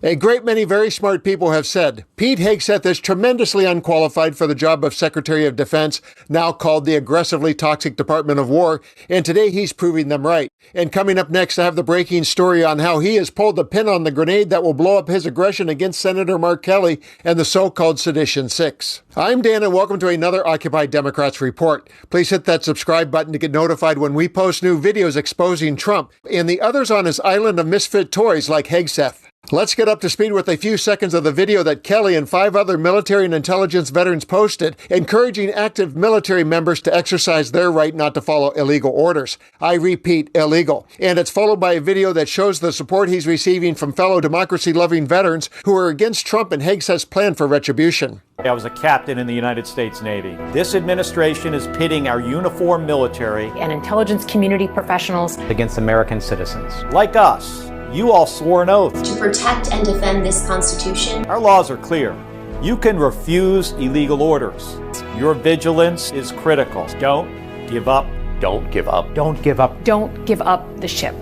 A great many very smart people have said Pete Hegseth is tremendously unqualified for the job of Secretary of Defense, now called the aggressively toxic Department of War, and today he's proving them right. And coming up next, I have the breaking story on how he has pulled the pin on the grenade that will blow up his aggression against Senator Mark Kelly and the so-called Sedition Six. I'm Dan, and welcome to another Occupy Democrats Report. Please hit that subscribe button to get notified when we post new videos exposing Trump and the others on his island of misfit toys like Hegseth. Let's get up to speed with a few seconds of the video that Kelly and 5 other military and intelligence veterans posted, encouraging active military members to exercise their right not to follow illegal orders. I repeat, illegal. And it's followed by a video that shows the support he's receiving from fellow democracy-loving veterans who are against Trump and Hegseth's plan for retribution. I was a captain in the United States Navy. This administration is pitting our uniformed military and intelligence community professionals against American citizens. Like us. You all swore an oath to protect and defend this Constitution. Our laws are clear. You can refuse illegal orders. Your vigilance is critical. Don't give up. Don't give up. Don't give up. Don't give up the ship.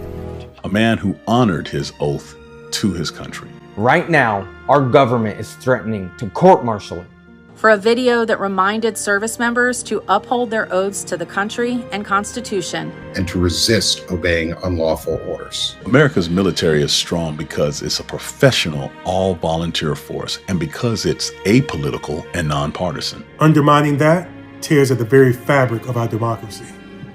A man who honored his oath to his country. Right now, our government is threatening to court-martial him. For a video that reminded service members to uphold their oaths to the country and Constitution. And to resist obeying unlawful orders. America's military is strong because it's a professional, all-volunteer force and because it's apolitical and nonpartisan. Undermining that tears at the very fabric of our democracy.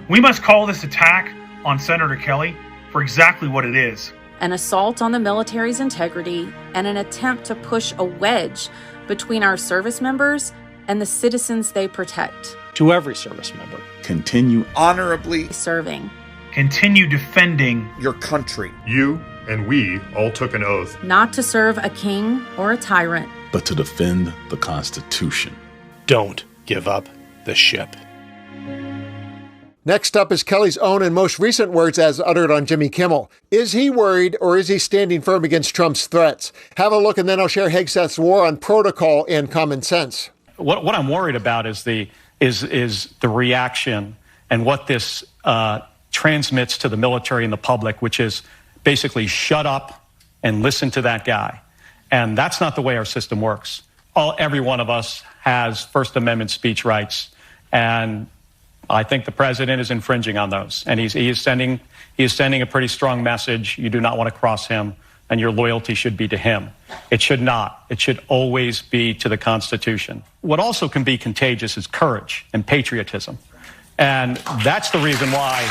We must call this attack on Senator Kelly for exactly what it is. An assault on the military's integrity and an attempt to push a wedge between our service members and the citizens they protect. To every service member, continue honorably serving. Continue defending your country. You and we all took an oath. Not to serve a king or a tyrant, but to defend the Constitution. Don't give up the ship. Next up is Kelly's own and most recent words as uttered on Jimmy Kimmel. Is he worried or is he standing firm against Trump's threats? Have a look and then I'll share Hegseth's war on protocol and common sense. What I'm worried about is the reaction and what this transmits to the military and the public, which is basically shut up and listen to that guy. And that's not the way our system works. Every one of us has First Amendment speech rights, and I think the president is infringing on those, and he is sending a pretty strong message. You do not want to cross him, and your loyalty should be to him. It should not. It should always be to the Constitution. What also can be contagious is courage and patriotism, and that's the reason why.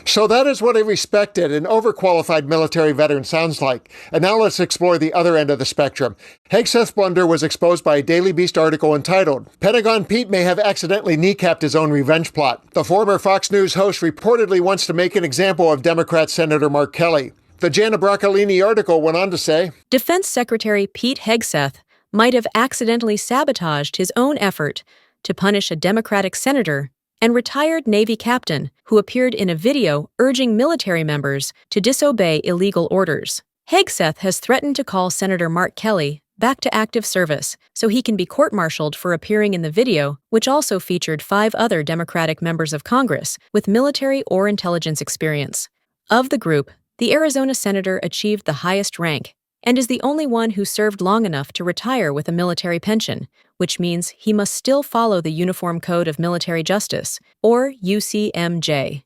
So that is what a respected and overqualified military veteran sounds like. And now let's explore the other end of the spectrum. Hegseth's blunder was exposed by a Daily Beast article entitled, "Pentagon Pete May Have Accidentally Kneecapped His Own Revenge Plot." The former Fox News host reportedly wants to make an example of Democrat Senator Mark Kelly. The Jana Braccolini article went on to say, Defense Secretary Pete Hegseth might have accidentally sabotaged his own effort to punish a Democratic senator and retired Navy captain who appeared in a video urging military members to disobey illegal orders. Hegseth has threatened to call Senator Mark Kelly back to active service so he can be court-martialed for appearing in the video, which also featured 5 other Democratic members of Congress with military or intelligence experience. Of the group, the Arizona senator achieved the highest rank and is the only one who served long enough to retire with a military pension, which means he must still follow the Uniform Code of Military Justice, or UCMJ.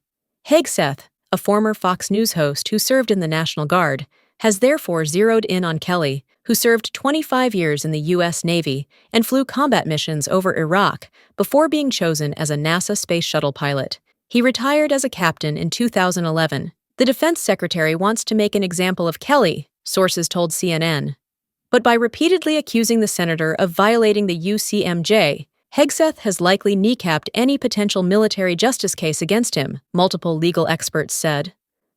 Hegseth, a former Fox News host who served in the National Guard, has therefore zeroed in on Kelly, who served 25 years in the U.S. Navy and flew combat missions over Iraq before being chosen as a NASA space shuttle pilot. He retired as a captain in 2011. The defense secretary wants to make an example of Kelly, sources told CNN. But by repeatedly accusing the senator of violating the UCMJ, Hegseth has likely kneecapped any potential military justice case against him, multiple legal experts said.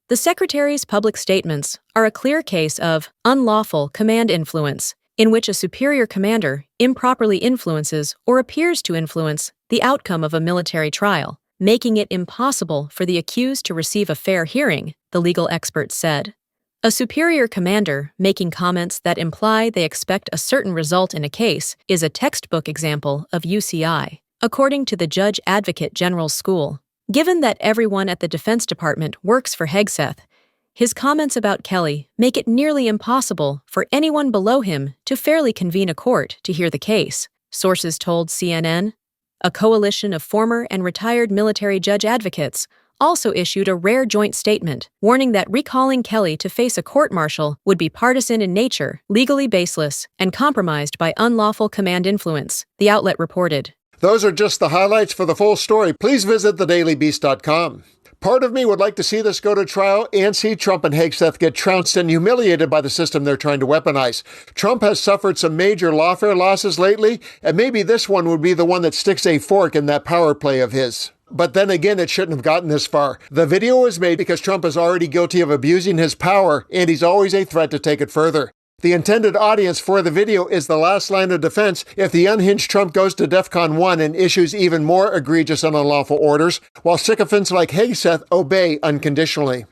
The secretary's public statements are a clear case of unlawful command influence, in which a superior commander improperly influences or appears to influence the outcome of a military trial, making it impossible for the accused to receive a fair hearing, the legal experts said. A superior commander making comments that imply they expect a certain result in a case is a textbook example of UCI, according to the Judge Advocate General's School. Given that everyone at the Defense Department works for Hegseth, His comments about Kelly make it nearly impossible for anyone below him to fairly convene a court to hear the case, sources told CNN. A coalition of former and retired military judge advocates also issued a rare joint statement warning that recalling Kelly to face a court-martial would be partisan in nature, legally baseless, and compromised by unlawful command influence, the outlet reported. Those are just the highlights. For the full story, please visit thedailybeast.com. Part of me would like to see this go to trial and see Trump and Hegseth get trounced and humiliated by the system they're trying to weaponize. Trump has suffered some major lawfare losses lately, and maybe this one would be the one that sticks a fork in that power play of his. But then again, it shouldn't have gotten this far. The video was made because Trump is already guilty of abusing his power, and he's always a threat to take it further. The intended audience for the video is the last line of defense if the unhinged Trump goes to DEFCON 1 and issues even more egregious and unlawful orders, while sycophants like Hegseth obey unconditionally.